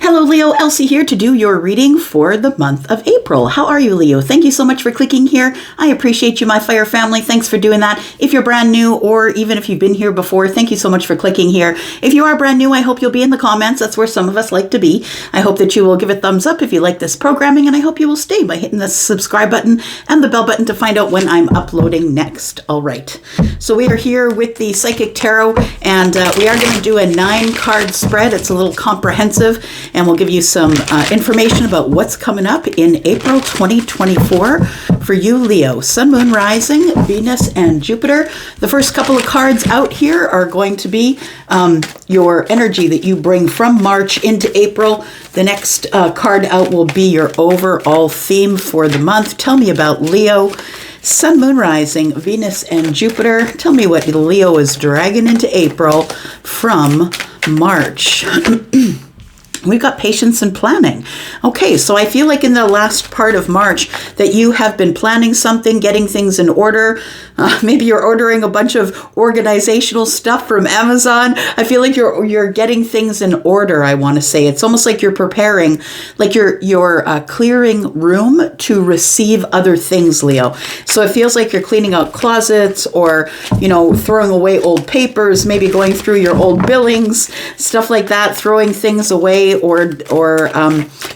Hello, Leo. Elsie here to do your reading for the month of April. How are you, Leo? Thank you so much for clicking here. I appreciate you, my fire family. Thanks for doing that. If you're brand new, or even if you've been here before, thank you so much for clicking here. If you are brand new, I hope you'll be in the comments. That's where some of us like to be. I hope that you will give a thumbs up if you like this programming, and I hope you will stay by hitting the subscribe button and the bell button to find out when I'm uploading next. All right. So we are here with the Psychic Tarot, and we are going to do a 9-card spread. It's a little comprehensive, and we'll give you some information about what's coming up in April 2024 for you, Leo. Sun, Moon, Rising, Venus, and Jupiter. The first couple of cards out here are going to be your energy that you bring from March into April. The next card out will be your overall theme for the month. Tell me about Leo. Sun, Moon, Rising, Venus, and Jupiter. Tell me what Leo is dragging into April from March. We've got patience and planning. Okay, so I feel like in the last part of March that you have been planning something, getting things in order. Maybe you're ordering a bunch of organizational stuff from Amazon. I feel like you're getting things in order, I want to say. It's almost like you're preparing, like you're clearing room to receive other things, Leo. So it feels like you're cleaning out closets, or, throwing away old papers, maybe going through your old billings, stuff like that, throwing things away, or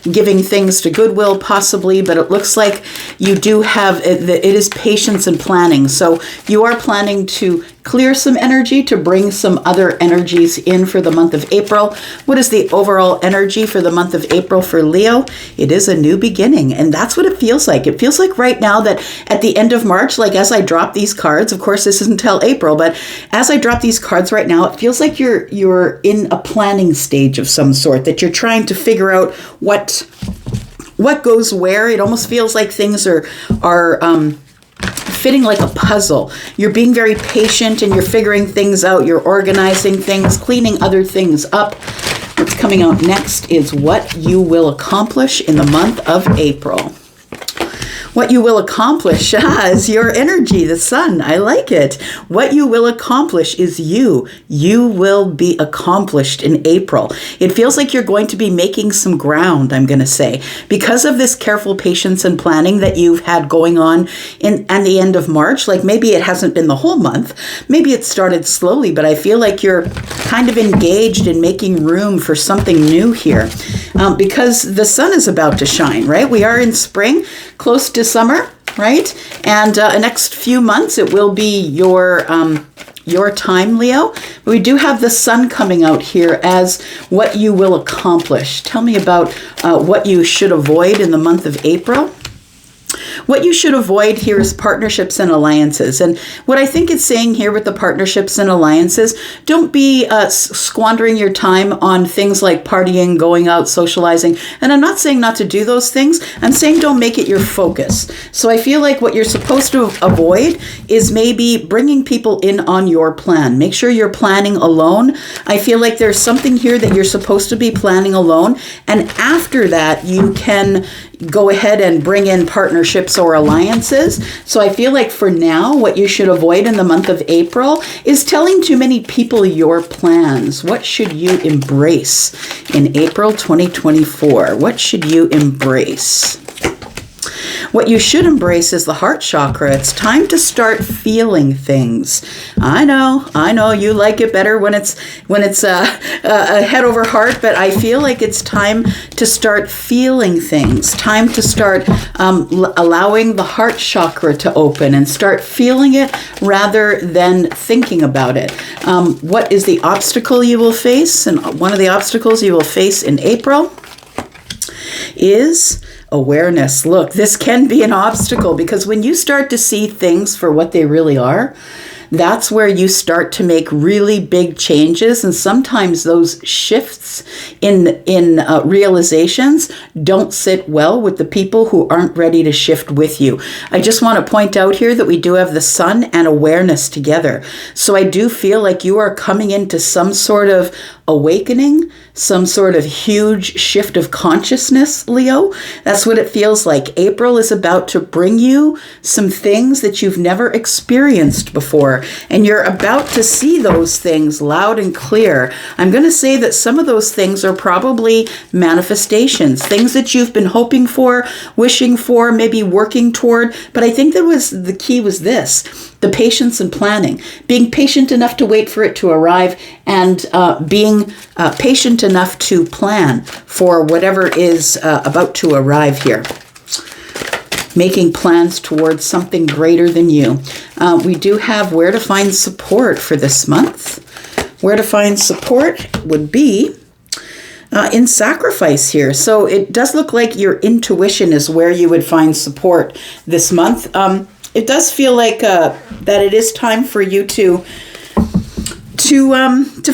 giving things to Goodwill possibly. But it looks like you do have, it is patience and planning. So you are planning to clear some energy to bring some other energies in for the month of April. What is the overall energy for the month of April for Leo? It is a new beginning, and that's what it feels like. It feels like right now that at the end of March, like as I drop these cards, of course this isn't until April, but as I drop these cards right now, it feels like you're in a planning stage of some sort, that you're trying to figure out what goes where. It almost feels like things are fitting like a puzzle. You're being very patient and you're figuring things out. You're organizing things, cleaning other things up. What's coming out next is what you will accomplish in the month of April. What you will accomplish is your energy, the sun. I like it. What you will accomplish is you. You will be accomplished in April. It feels like you're going to be making some ground, I'm going to say, because of this careful patience and planning that you've had going on at the end of March. Like maybe it hasn't been the whole month. Maybe it started slowly, but I feel like you're kind of engaged in making room for something new here, because the sun is about to shine, right? We are in spring, close to summer, right? And the next few months, it will be your time, Leo. We do have the sun coming out here as what you will accomplish. Tell me about what you should avoid in the month of April. What you should avoid here is partnerships and alliances. And what I think it's saying here with the partnerships and alliances, don't be squandering your time on things like partying, going out, socializing. And I'm not saying not to do those things. I'm saying don't make it your focus. So I feel like what you're supposed to avoid is maybe bringing people in on your plan. Make sure you're planning alone. I feel like there's something here that you're supposed to be planning alone. And after that, you can go ahead and bring in partnerships or alliances. So I feel like for now, what you should avoid in the month of April is telling too many people your plans. What should you embrace in April 2024? What should you embrace? What you should embrace is the heart chakra. It's time to start feeling things. I know you like it better when it's a head over heart, but I feel like it's time to start feeling things. Time to start allowing the heart chakra to open and start feeling it rather than thinking about it. What is the obstacle you will face? And one of the obstacles you will face in April is awareness. Look, this can be an obstacle because when you start to see things for what they really are, that's where you start to make really big changes. And sometimes those shifts in realizations don't sit well with the people who aren't ready to shift with you. I just want to point out here that we do have the sun and awareness together. So I do feel like you are coming into some sort of awakening, some sort of huge shift of consciousness, Leo. That's what it feels like. April is about to bring you some things that you've never experienced before, and you're about to see those things loud and clear. I'm going to say that some of those things are probably manifestations, things that you've been hoping for, wishing for, maybe working toward. But I think the key was this: the patience and planning, being patient enough to wait for it to arrive, and being patient enough to plan for whatever is about to arrive here. Making plans towards something greater than you. We do have where to find support for this month. Where to find support would be in sacrifice here. So it does look like your intuition is where you would find support this month. It does feel like that it is time for you to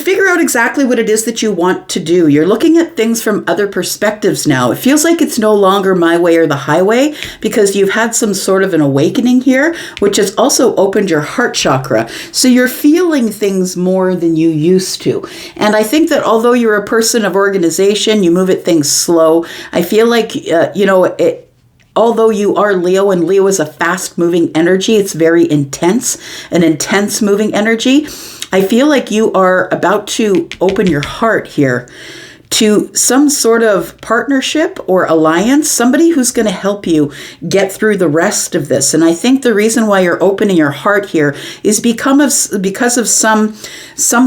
figure out exactly what it is that you want to do. You're looking at things from other perspectives now. It feels like it's no longer my way or the highway, because you've had some sort of an awakening here, which has also opened your heart chakra. So you're feeling things more than you used to. And I think that although you're a person of organization, you move at things slow. I feel like, although you are Leo, and Leo is a fast-moving energy, it's very intense, an intense moving energy. I feel like you are about to open your heart here to some sort of partnership or alliance, somebody who's going to help you get through the rest of this. And I think the reason why you're opening your heart here is because of some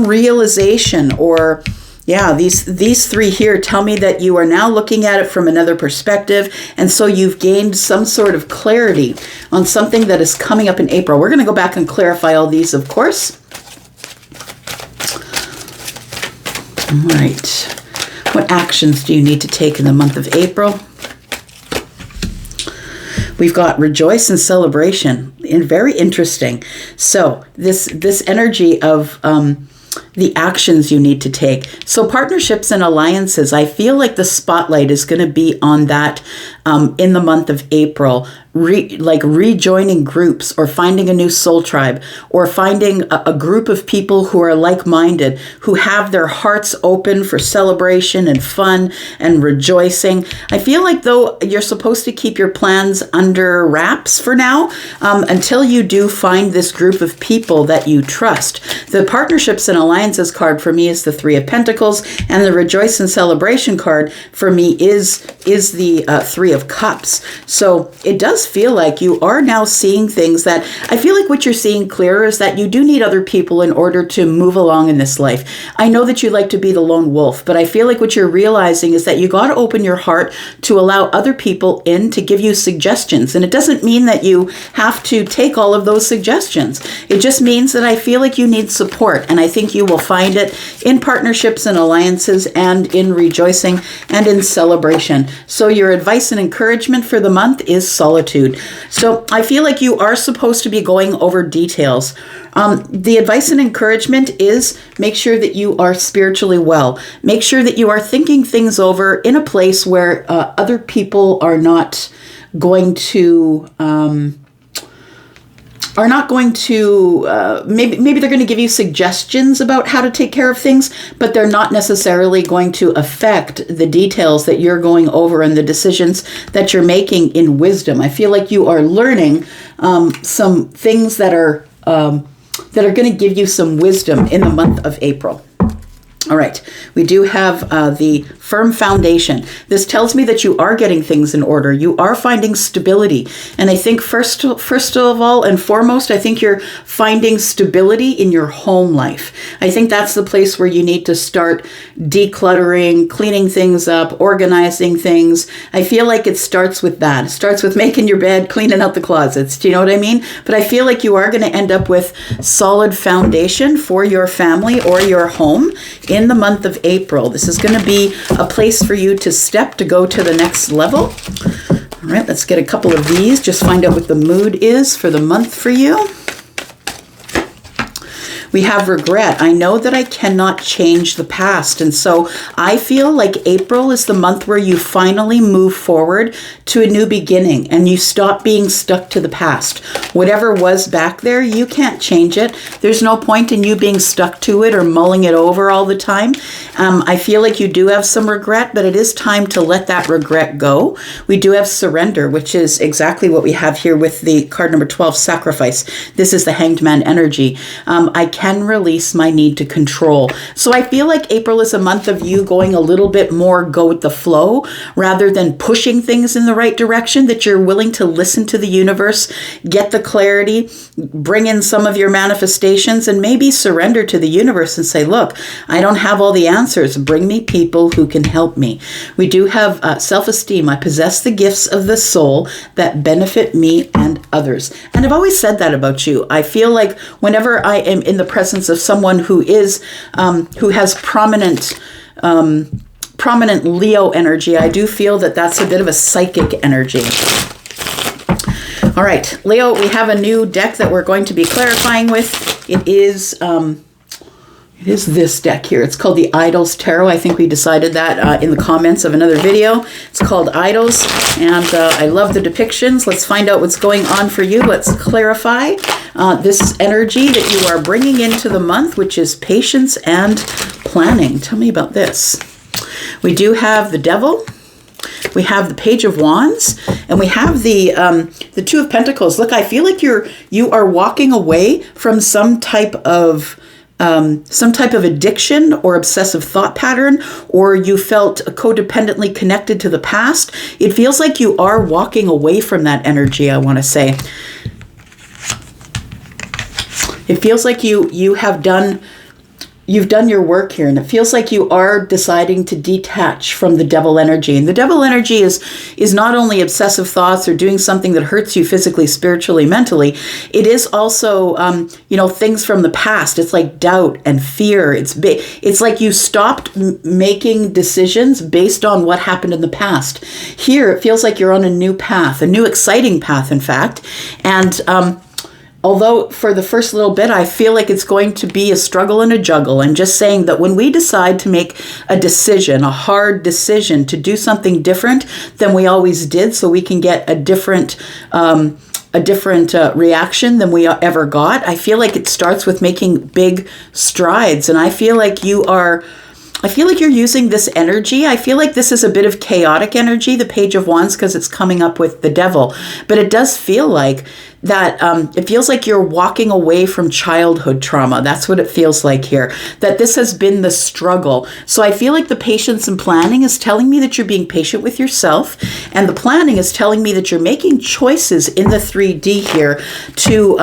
realization, or these three here tell me that you are now looking at it from another perspective, and so you've gained some sort of clarity on something that is coming up in April. We're going to go back and clarify all these, of course. All right. What actions do you need to take in the month of April? We've got rejoice and celebration, and very interesting. So this energy of the actions you need to take. So partnerships and alliances, I feel like the spotlight is going to be on that in the month of April. Rejoining groups, or finding a new soul tribe, or finding a group of people who are like-minded, who have their hearts open for celebration and fun and rejoicing. I feel like, though, you're supposed to keep your plans under wraps for now until you do find this group of people that you trust. The partnerships and alliances card for me is the Three of Pentacles, and the rejoice and celebration card for me is the Three of Cups. So it does feel like you are now seeing things that I feel like what you're seeing clearer is that you do need other people in order to move along in this life. I know that you like to be the lone wolf, but I feel like what you're realizing is that you got to open your heart to allow other people in to give you suggestions. And it doesn't mean that you have to take all of those suggestions. It just means that I feel like you need support, and I think you will find it in partnerships and alliances, and in rejoicing and in celebration. So your advice and encouragement for the month is solitude. So I feel like you are supposed to be going over details. The advice and encouragement is make sure that you are spiritually well. Make sure that you are thinking things over in a place where other people are not going to... maybe they're going to give you suggestions about how to take care of things, but they're not necessarily going to affect the details that you're going over and the decisions that you're making in wisdom. I feel like you are learning some things that are going to give you some wisdom in the month of April. All right, we do have the firm foundation. This tells me that you are getting things in order. You are finding stability. And I think first of all and foremost, I think you're finding stability in your home life. I think that's the place where you need to start decluttering, cleaning things up, organizing things. I feel like it starts with that. It starts with making your bed, cleaning out the closets. Do you know what I mean? But I feel like you are going to end up with solid foundation for your family or your home in the month of April. This is going to be a place for you to go to the next level. All right, let's get a couple of these. Just find out what the mood is for the month for you. We have regret. I know that I cannot change the past. And so I feel like April is the month where you finally move forward to a new beginning and you stop being stuck to the past. Whatever was back there, you can't change it. There's no point in you being stuck to it or mulling it over all the time. I feel like you do have some regret, but it is time to let that regret go. We do have surrender, which is exactly what we have here with the card number 12, sacrifice. This is the Hanged Man energy. I can release my need to control. So I feel like April is a month of you going a little bit more go with the flow rather than pushing things in the right direction, that you're willing to listen to the universe, get the clarity, bring in some of your manifestations, and maybe surrender to the universe and say, look, I don't have all the answers. Bring me people who can help me. We do have self-esteem. I possess the gifts of the soul that benefit me and others. And I've always said that about you. I feel like whenever I am in the presence of someone who is, who has prominent Leo energy, I do feel that that's a bit of a psychic energy. All right, Leo, we have a new deck that we're going to be clarifying with. It is this deck here. It's called the Idols Tarot. I think we decided that in the comments of another video. It's called Idols, and I love the depictions. Let's find out what's going on for you. Let's clarify this energy that you are bringing into the month, which is patience and planning. Tell me about this. We do have the Devil. We have the Page of Wands, and we have the Two of Pentacles. Look, I feel like you are walking away from some type of addiction or obsessive thought pattern, or you felt codependently connected to the past. It feels like you are walking away from that energy, I want to say. It feels like you've done your work here, and it feels like you are deciding to detach from the devil energy. And the devil energy is not only obsessive thoughts or doing something that hurts you physically, spiritually, mentally. It is also, things from the past. It's like doubt and fear. It's like you stopped making decisions based on what happened in the past. Here, it feels like you're on a new path, a new exciting path, in fact. And, although for the first little bit, I feel like it's going to be a struggle and a juggle. I'm just saying that when we decide to make a decision, a hard decision to do something different than we always did, so we can get a different reaction than we ever got, I feel like it starts with making big strides. And I feel like you're using this energy. I feel like this is a bit of chaotic energy, the Page of Wands, because it's coming up with the Devil. But it does feel like that, it feels like you're walking away from childhood trauma. That's what it feels like here, that this has been the struggle. So I feel like the patience and planning is telling me that you're being patient with yourself. And the planning is telling me that you're making choices in the 3D here to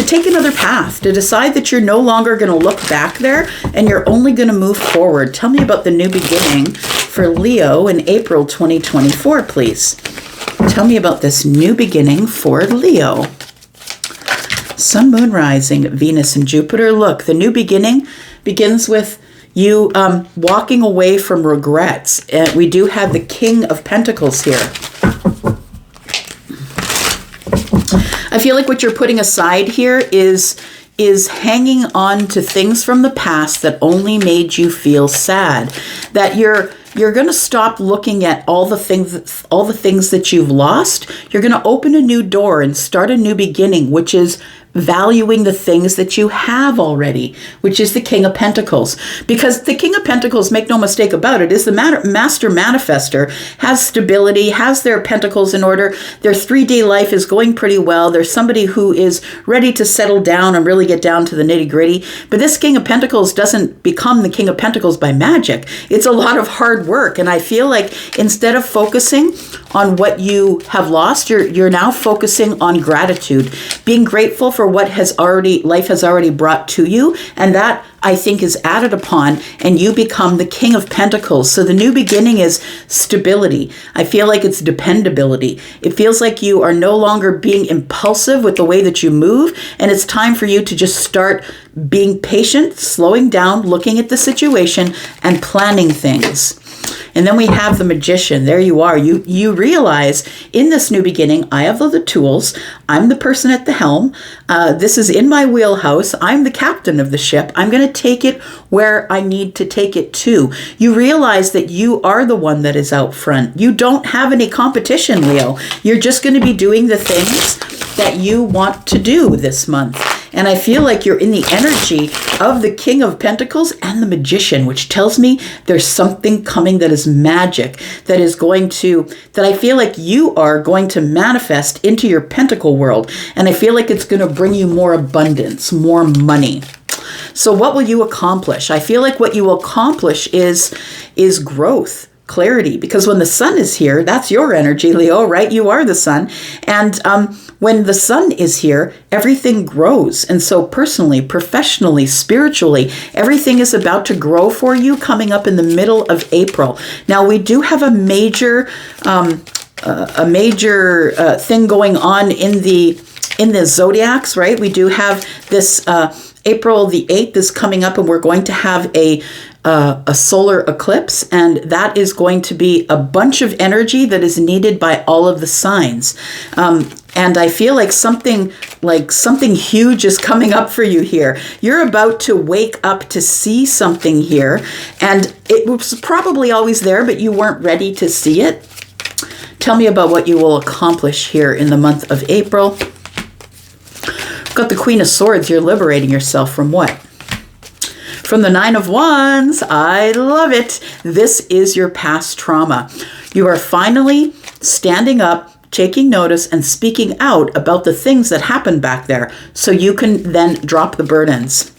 take another path, to decide that you're no longer going to look back there and you're only going to move forward. Tell me about the new beginning for Leo in April 2024, please. Tell me about this new beginning for Leo. Sun, Moon, Rising, Venus, and Jupiter. Look, the new beginning begins with you walking away from regrets. We do have the King of Pentacles here. I feel like what you're putting aside here is hanging on to things from the past that only made you feel sad. That you're going to stop looking at all the things that you've lost. You're going to open a new door and start a new beginning, which is valuing the things that you have already, which is the King of Pentacles. Because the King of Pentacles, make no mistake about it, is the master manifester, has stability, has their pentacles in order. Their 3D life is going pretty well. There's somebody who is ready to settle down and really get down to the nitty gritty. But this King of Pentacles doesn't become the King of Pentacles by magic. It's a lot of hard work. And I feel like instead of focusing on what you have lost, you're now focusing on gratitude, being grateful for what life has already brought to you, and that I think is added upon, and you become the King of Pentacles. So the new beginning is stability. I feel like it's dependability. It feels like you are no longer being impulsive with the way that you move, and it's time for you to just start being patient, slowing down, looking at the situation, and planning things. And then we have the Magician. There you are. You realize in this new beginning, I have the tools. I'm the person at the helm. This is in my wheelhouse. I'm the captain of the ship. I'm going to take it where I need to take it to. You realize that you are the one that is out front. You don't have any competition, Leo. You're just going to be doing the things that you want to do this month. And I feel like you're in the energy of the King of Pentacles and the Magician, which tells me there's something coming that is magic, that I feel like you are going to manifest into your pentacle world. And I feel like it's going to bring you more abundance, more money. So what will you accomplish? I feel like what you will accomplish is growth. Clarity, because when the sun is here, that's your energy, Leo, right? You are the sun. And when the sun is here, everything grows. And so personally, professionally, spiritually, everything is about to grow for you coming up in the middle of April. Now, we do have a major thing going on in the zodiacs, right? We do have this April the 8th is coming up, and we're going to have a solar eclipse, and that is going to be a bunch of energy that is needed by all of the signs. And I feel like something huge is coming up for you here. You're about to wake up to see something here, and it was probably always there, but you weren't ready to see it. Tell me about what you will accomplish here in the month of April. Got the Queen of Swords. You're liberating yourself from what? From the Nine of Wands. I love it. This is your past trauma. You are finally standing up, taking notice, and speaking out about the things that happened back there, so you can then drop the burdens.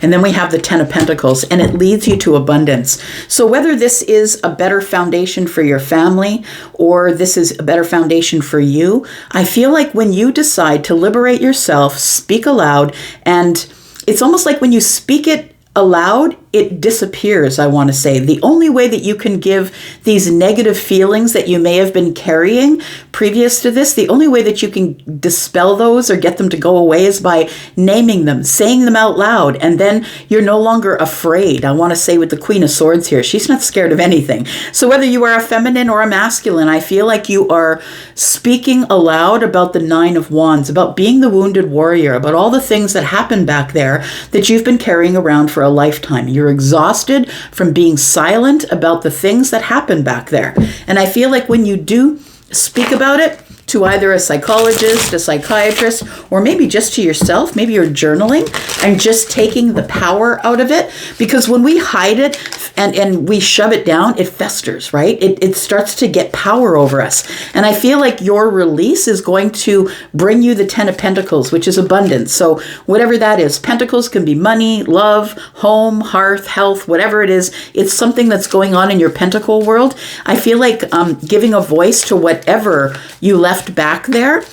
And then we have the Ten of Pentacles, and it leads you to abundance. So whether this is a better foundation for your family or this is a better foundation for you, I feel like when you decide to liberate yourself, speak aloud, and it's almost like when you speak it aloud, it disappears, I want to say. The only way that you can give these negative feelings that you may have been carrying previous to this, the only way that you can dispel those or get them to go away is by naming them, saying them out loud, and then you're no longer afraid. I want to say with the Queen of Swords here, she's not scared of anything. So whether you are a feminine or a masculine, I feel like you are speaking aloud about the Nine of Wands, about being the wounded warrior, about all the things that happened back there that you've been carrying around for a lifetime. You're exhausted from being silent about the things that happened back there. And I feel like when you do speak about it to either a psychologist, a psychiatrist, or maybe just to yourself, maybe you're journaling and just taking the power out of it, because when we hide it and we shove it down, it festers, right? It starts to get power over us. And I feel like your release is going to bring you the Ten of Pentacles, which is abundance. So whatever that is, Pentacles can be money, love, home, hearth, health, whatever it is, it's something that's going on in your Pentacle world. I feel like giving a voice to whatever you left back there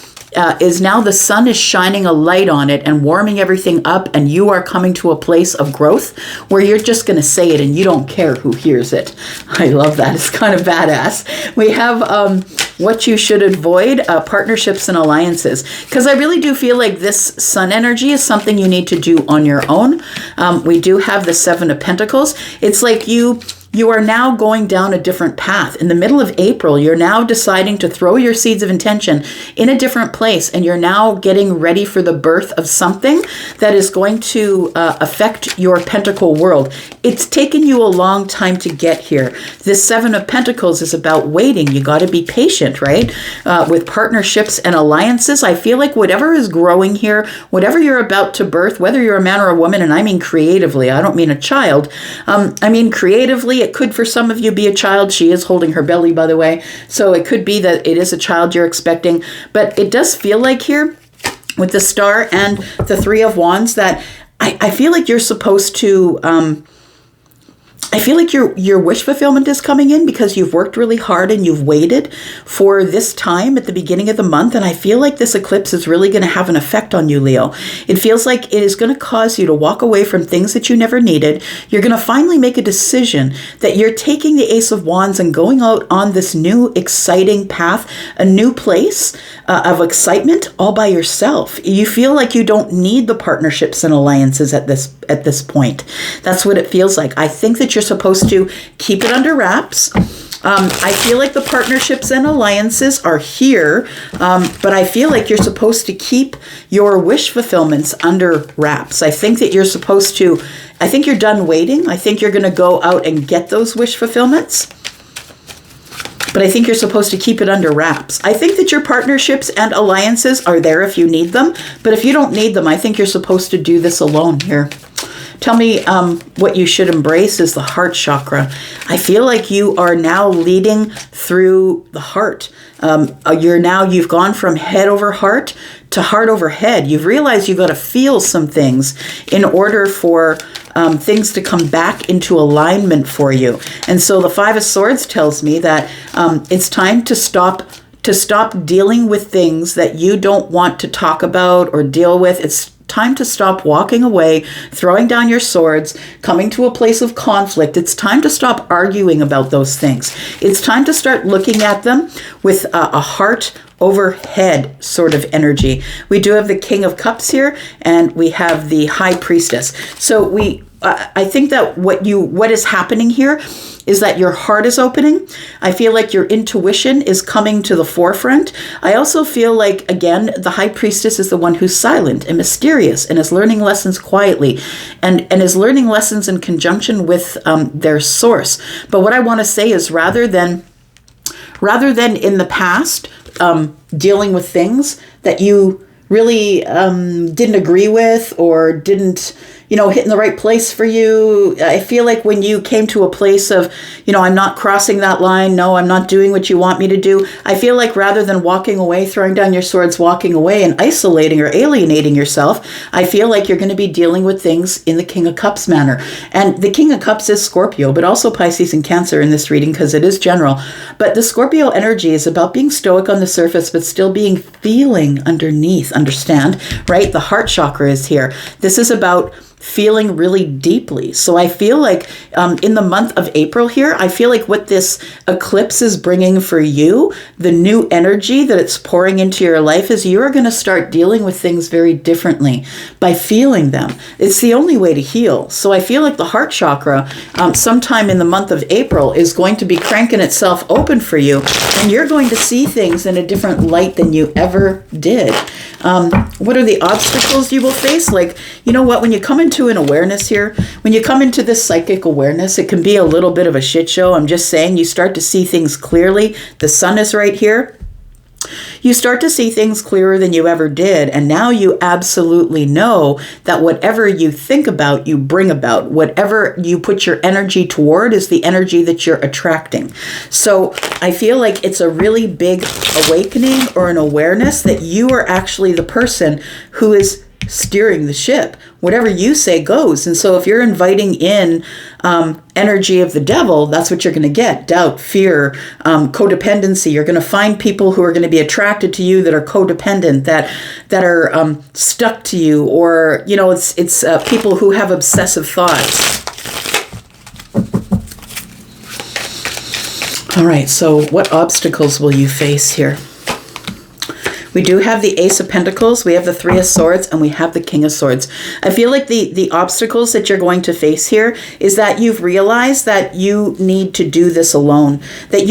is now the sun is shining a light on it and warming everything up, and you are coming to a place of growth where you're just going to say it and you don't care who hears it. I love that. It's kind of badass. We have what you should avoid, partnerships and alliances, because I really do feel like this sun energy is something you need to do on your own. We do have the Seven of Pentacles. It's like you are now going down a different path. In the middle of April, you're now deciding to throw your seeds of intention in a different place, and you're now getting ready for the birth of something that is going to affect your Pentacle world. It's taken you a long time to get here. This Seven of Pentacles is about waiting. You got to be patient, right? With partnerships and alliances, I feel like whatever is growing here, whatever you're about to birth, whether you're a man or a woman, and I mean creatively, I don't mean a child, I mean creatively. It could for some of you be a child. She is holding her belly, by the way. So it could be that it is a child you're expecting. But it does feel like here with the Star and the Three of Wands that I feel like you're supposed to I feel like your wish fulfillment is coming in because you've worked really hard and you've waited for this time at the beginning of the month. And I feel like this eclipse is really going to have an effect on you, Leo. It feels like it is going to cause you to walk away from things that you never needed. You're going to finally make a decision that you're taking the Ace of Wands and going out on this new exciting path, a new place of excitement all by yourself. You feel like you don't need the partnerships and alliances at this point. That's what it feels like. I think that you're supposed to keep it under wraps. I feel like the partnerships and alliances are here, but I feel like you're supposed to keep your wish fulfillments under wraps. I think that you're supposed to, I think you're done waiting. I think you're going to go out and get those wish fulfillments. But I think you're supposed to keep it under wraps. I think that your partnerships and alliances are there if you need them. But if you don't need them, I think you're supposed to do this alone here. Tell me what you should embrace is the heart chakra. I feel like you are now leading through the heart. You've gone from head over heart to heart over head. You've realized you've got to feel some things in order for things to come back into alignment for you. And so the Five of Swords tells me that it's time to stop dealing with things that you don't want to talk about or deal with. It's time to stop walking away, throwing down your swords, coming to a place of conflict. It's time to stop arguing about those things. It's time to start looking at them with a heart over head sort of energy. We do have the King of Cups here, and we have the High Priestess. So I think that what is happening here is that your heart is opening. I feel like your intuition is coming to the forefront. I also feel like, again, the High Priestess is the one who's silent and mysterious and is learning lessons quietly and is learning lessons in conjunction with their source. But what I want to say is rather than in the past dealing with things that you really didn't agree with or didn't hit in the right place for you. I feel like when you came to a place of, I'm not crossing that line. No, I'm not doing what you want me to do. I feel like rather than walking away, throwing down your swords, walking away and isolating or alienating yourself, I feel like you're going to be dealing with things in the King of Cups manner. And the King of Cups is Scorpio, but also Pisces and Cancer in this reading because it is general. But the Scorpio energy is about being stoic on the surface, but still being feeling underneath, understand, right? The heart chakra is here. This is about feeling really deeply. So I feel like in the month of April here, I feel like what this eclipse is bringing for you, the new energy that it's pouring into your life is you're going to start dealing with things very differently by feeling them. It's the only way to heal. So I feel like the heart chakra sometime in the month of April is going to be cranking itself open for you, and you're going to see things in a different light than you ever did. What are the obstacles you will face? Like, you know what, when you come into an awareness here, when you come into this psychic awareness, it can be a little bit of a shit show. I'm just saying, you start to see things clearly. The sun is right here. You start to see things clearer than you ever did. And now you absolutely know that whatever you think about, you bring about. Whatever you put your energy toward is the energy that you're attracting. So I feel like it's a really big awakening or an awareness that you are actually the person who is steering the ship. Whatever you say goes. And so if you're inviting in energy of the devil, that's what you're going to get. Doubt, fear, codependency. You're going to find people who are going to be attracted to you that are codependent, that are stuck to you, or it's people who have obsessive thoughts. All right, so what obstacles will you face here? We do have the Ace of Pentacles, we have the Three of Swords, and we have the King of Swords. I feel like the obstacles that you're going to face here is that you've realized that you need to do this alone. That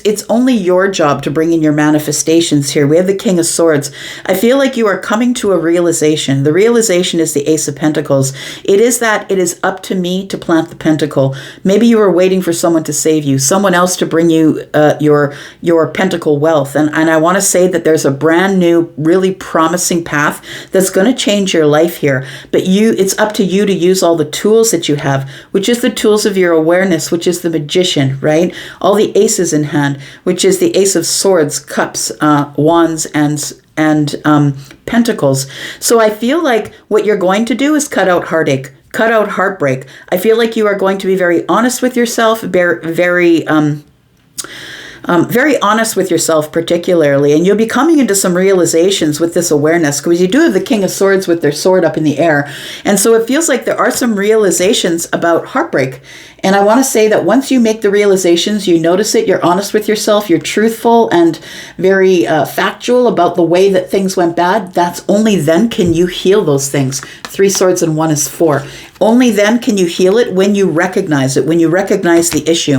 it's only your job to bring in your manifestations here. We have the King of Swords. I feel like you are coming to a realization. The realization is the Ace of Pentacles. It is that it is up to me to plant the pentacle. Maybe you were waiting for someone to save you, someone else to bring you your pentacle wealth. And I want to say that there's a brand new, really promising path that's going to change your life here. But it's up to you to use all the tools that you have, which is the tools of your awareness, which is the magician, right? All the aces in hand, which is the Ace of Swords, Cups, Wands, and Pentacles. So I feel like what you're going to do is cut out heartache. cut out heartbreak. I feel like you are going to be very honest with yourself, very honest with yourself particularly, and you'll be coming into some realizations with this awareness, because you do have the King of Swords with their sword up in the air, and so it feels like there are some realizations about heartbreak. And I want to say that once you make the realizations, you notice it, you're honest with yourself, you're truthful and very factual about the way that things went bad, that's only then can you heal those things. 3 swords and 1 is 4. Only then can you heal it, when you recognize it, when you recognize the issue.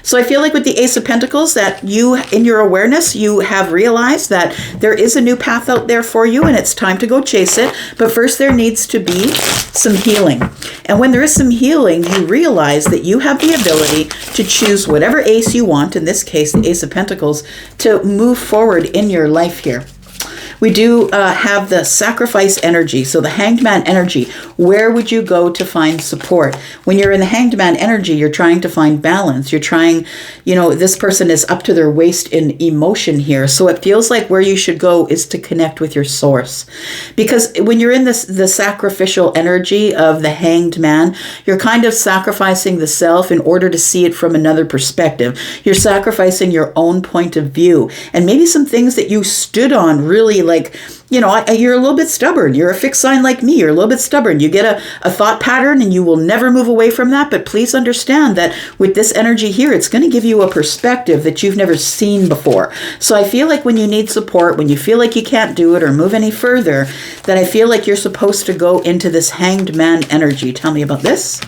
So I feel like with the Ace of Pentacles that you, in your awareness, you have realized that there is a new path out there for you and it's time to go chase it. But first there needs to be some healing. And when there is some healing, you realize that you have the ability to choose whatever ace you want, in this case, the Ace of Pentacles, to move forward in your life here. We do have the sacrifice energy, so the Hanged Man energy. Where would you go to find support? When you're in the Hanged Man energy, you're trying to find balance. You're trying, this person is up to their waist in emotion here. So it feels like where you should go is to connect with your source. Because when you're in the sacrificial energy of the Hanged Man, you're kind of sacrificing the self in order to see it from another perspective. You're sacrificing your own point of view. And maybe some things that you stood on really, you're a little bit stubborn. You're a fixed sign like me. You're a little bit stubborn. You get a thought pattern and you will never move away from that. But please understand that with this energy here, it's going to give you a perspective that you've never seen before. So I feel like when you need support, when you feel like you can't do it or move any further, that I feel like you're supposed to go into this Hanged Man energy. Tell me about this.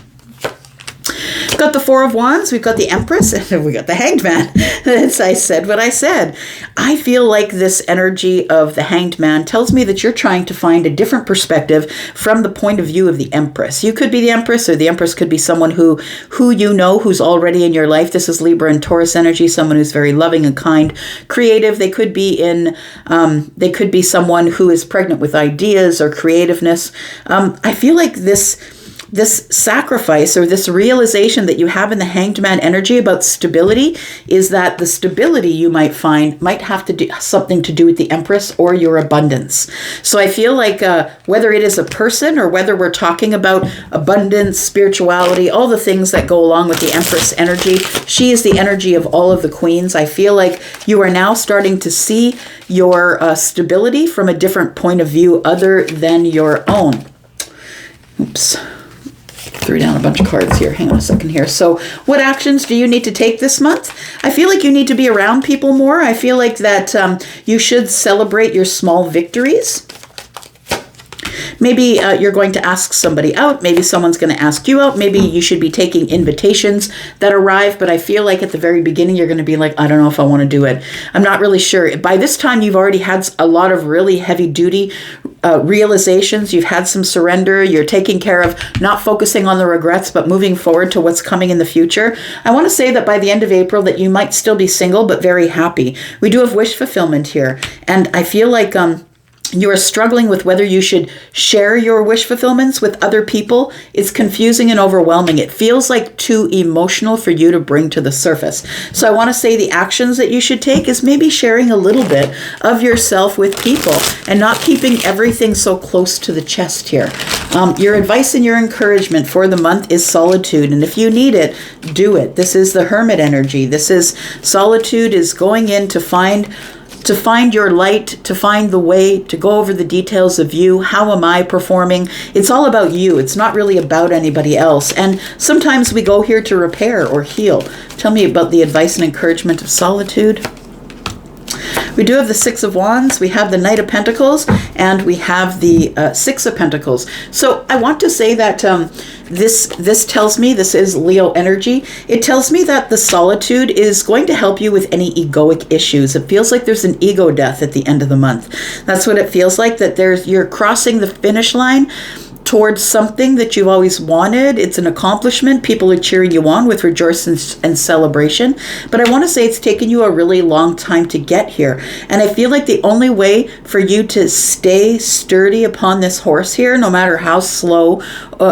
We've got the Four of Wands, we've got the Empress, and we got the Hanged Man. I said what I said. I feel like this energy of the Hanged Man tells me that you're trying to find a different perspective from the point of view of the Empress. You could be the Empress, or the Empress could be someone who you know, who's already in your life. This is Libra and Taurus energy, someone who's very loving and kind, creative. They could be someone who is pregnant with ideas or creativeness. I feel like this sacrifice or this realization that you have in the Hanged Man energy about stability is that the stability you might find might have to do something to do with the Empress or your abundance. So I feel like whether it is a person or whether we're talking about abundance, spirituality, all the things that go along with the Empress energy, she is the energy of all of the queens. I feel like you are now starting to see your stability from a different point of view other than your own. Oops. Threw down a bunch of cards here. Hang on a second here. So what actions do you need to take this month? I feel like you need to be around people more. I feel like that you should celebrate your small victories. Maybe you're going to ask somebody out. Maybe someone's going to ask you out. Maybe you should be taking invitations that arrive. But I feel like at the very beginning, you're going to be like, I don't know if I want to do it. I'm not really sure. By this time, you've already had a lot of really heavy duty realizations. You've had some surrender. You're taking care of not focusing on the regrets, but moving forward to what's coming in the future. I want to say that by the end of April that you might still be single, but very happy. We do have wish fulfillment here. And I feel like you are struggling with whether you should share your wish fulfillments with other people. It's confusing and overwhelming. It feels like too emotional for you to bring to the surface. So I want to say the actions that you should take is maybe sharing a little bit of yourself with people and not keeping everything so close to the chest here. Your advice and your encouragement for the month is solitude. And if you need it, do it. This is the Hermit energy. This is solitude is going in to find your light, to find the way, to go over the details of you. How am I performing? It's all about you. It's not really about anybody else. And sometimes we go here to repair or heal. Tell me about the advice and encouragement of solitude. We do have the Six of Wands, we have the Knight of Pentacles, and we have the Six of Pentacles. So I want to say that this tells me, this is Leo energy, it tells me that the solitude is going to help you with any egoic issues. It feels like there's an ego death at the end of the month. That's what it feels like, that you're crossing the finish line towards something that you've always wanted. It's an accomplishment. People are cheering you on with rejoicing and celebration. But I want to say it's taken you a really long time to get here. And I feel like the only way for you to stay sturdy upon this horse here, no matter how slow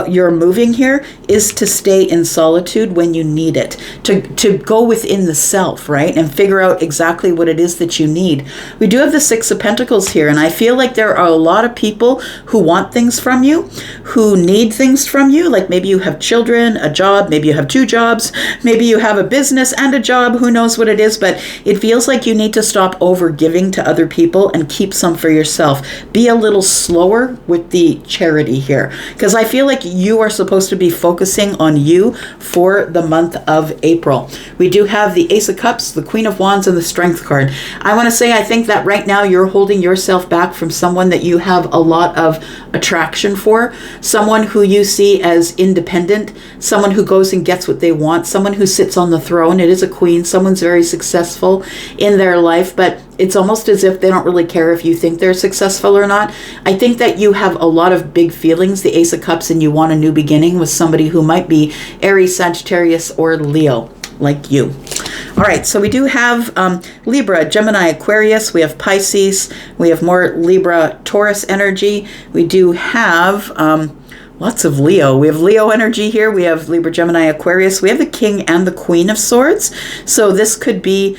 you're moving here is to stay in solitude when you need it, to go within the self, right, and figure out exactly what it is that you need. We do have the Six of Pentacles here, and I feel like there are a lot of people who want things from you, who need things from you, like maybe you have children, a job, maybe you have two jobs, maybe you have a business and a job, who knows what it is, but it feels like you need to stop over giving to other people and keep some for yourself. Be a little slower with the charity here, because I feel like you are supposed to be focusing on you for the month of April. We do have the Ace of Cups, the Queen of Wands, and the Strength card. I want to say, I think that right now you're holding yourself back from someone that you have a lot of attraction for, someone who you see as independent, someone who goes and gets what they want, someone who sits on the throne. It is a queen. Someone's very successful in their life, but it's almost as if they don't really care if you think they're successful or not. I think that you have a lot of big feelings, the Ace of Cups, and you want a new beginning with somebody who might be Aries, Sagittarius, or Leo, like you. All right, so we do have Libra, Gemini, Aquarius. We have Pisces. We have more Libra, Taurus energy. We do have lots of Leo. We have Leo energy here. We have Libra, Gemini, Aquarius. We have the King and the Queen of Swords. So this could be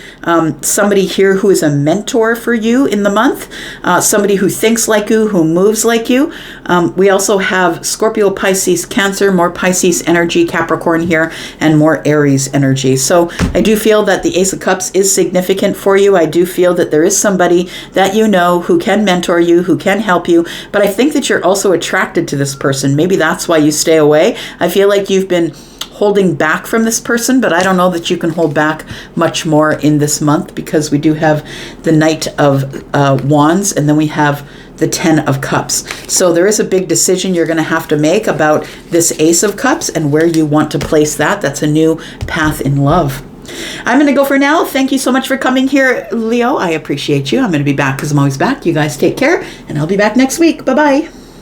somebody here who is a mentor for you in the month, somebody who thinks like you, who moves like you. We also have Scorpio, Pisces, Cancer, more Pisces energy, Capricorn here, and more Aries energy. So I do feel that the Ace of Cups is significant for you. I do feel that there is somebody that you know who can mentor you, who can help you, but I think that you're also attracted to this person. Maybe that's why you stay away. I feel like you've been holding back from this person, but I don't know that you can hold back much more in this month, because we do have the Knight of Wands, and then we have the Ten of Cups. So there is a big decision you're going to have to make about this Ace of Cups and where you want to place that. That's a new path in love. I'm going to go for now. Thank you so much for coming here, Leo. I appreciate you. I'm going to be back because I'm always back. You guys take care, and I'll be back next week. Bye-bye.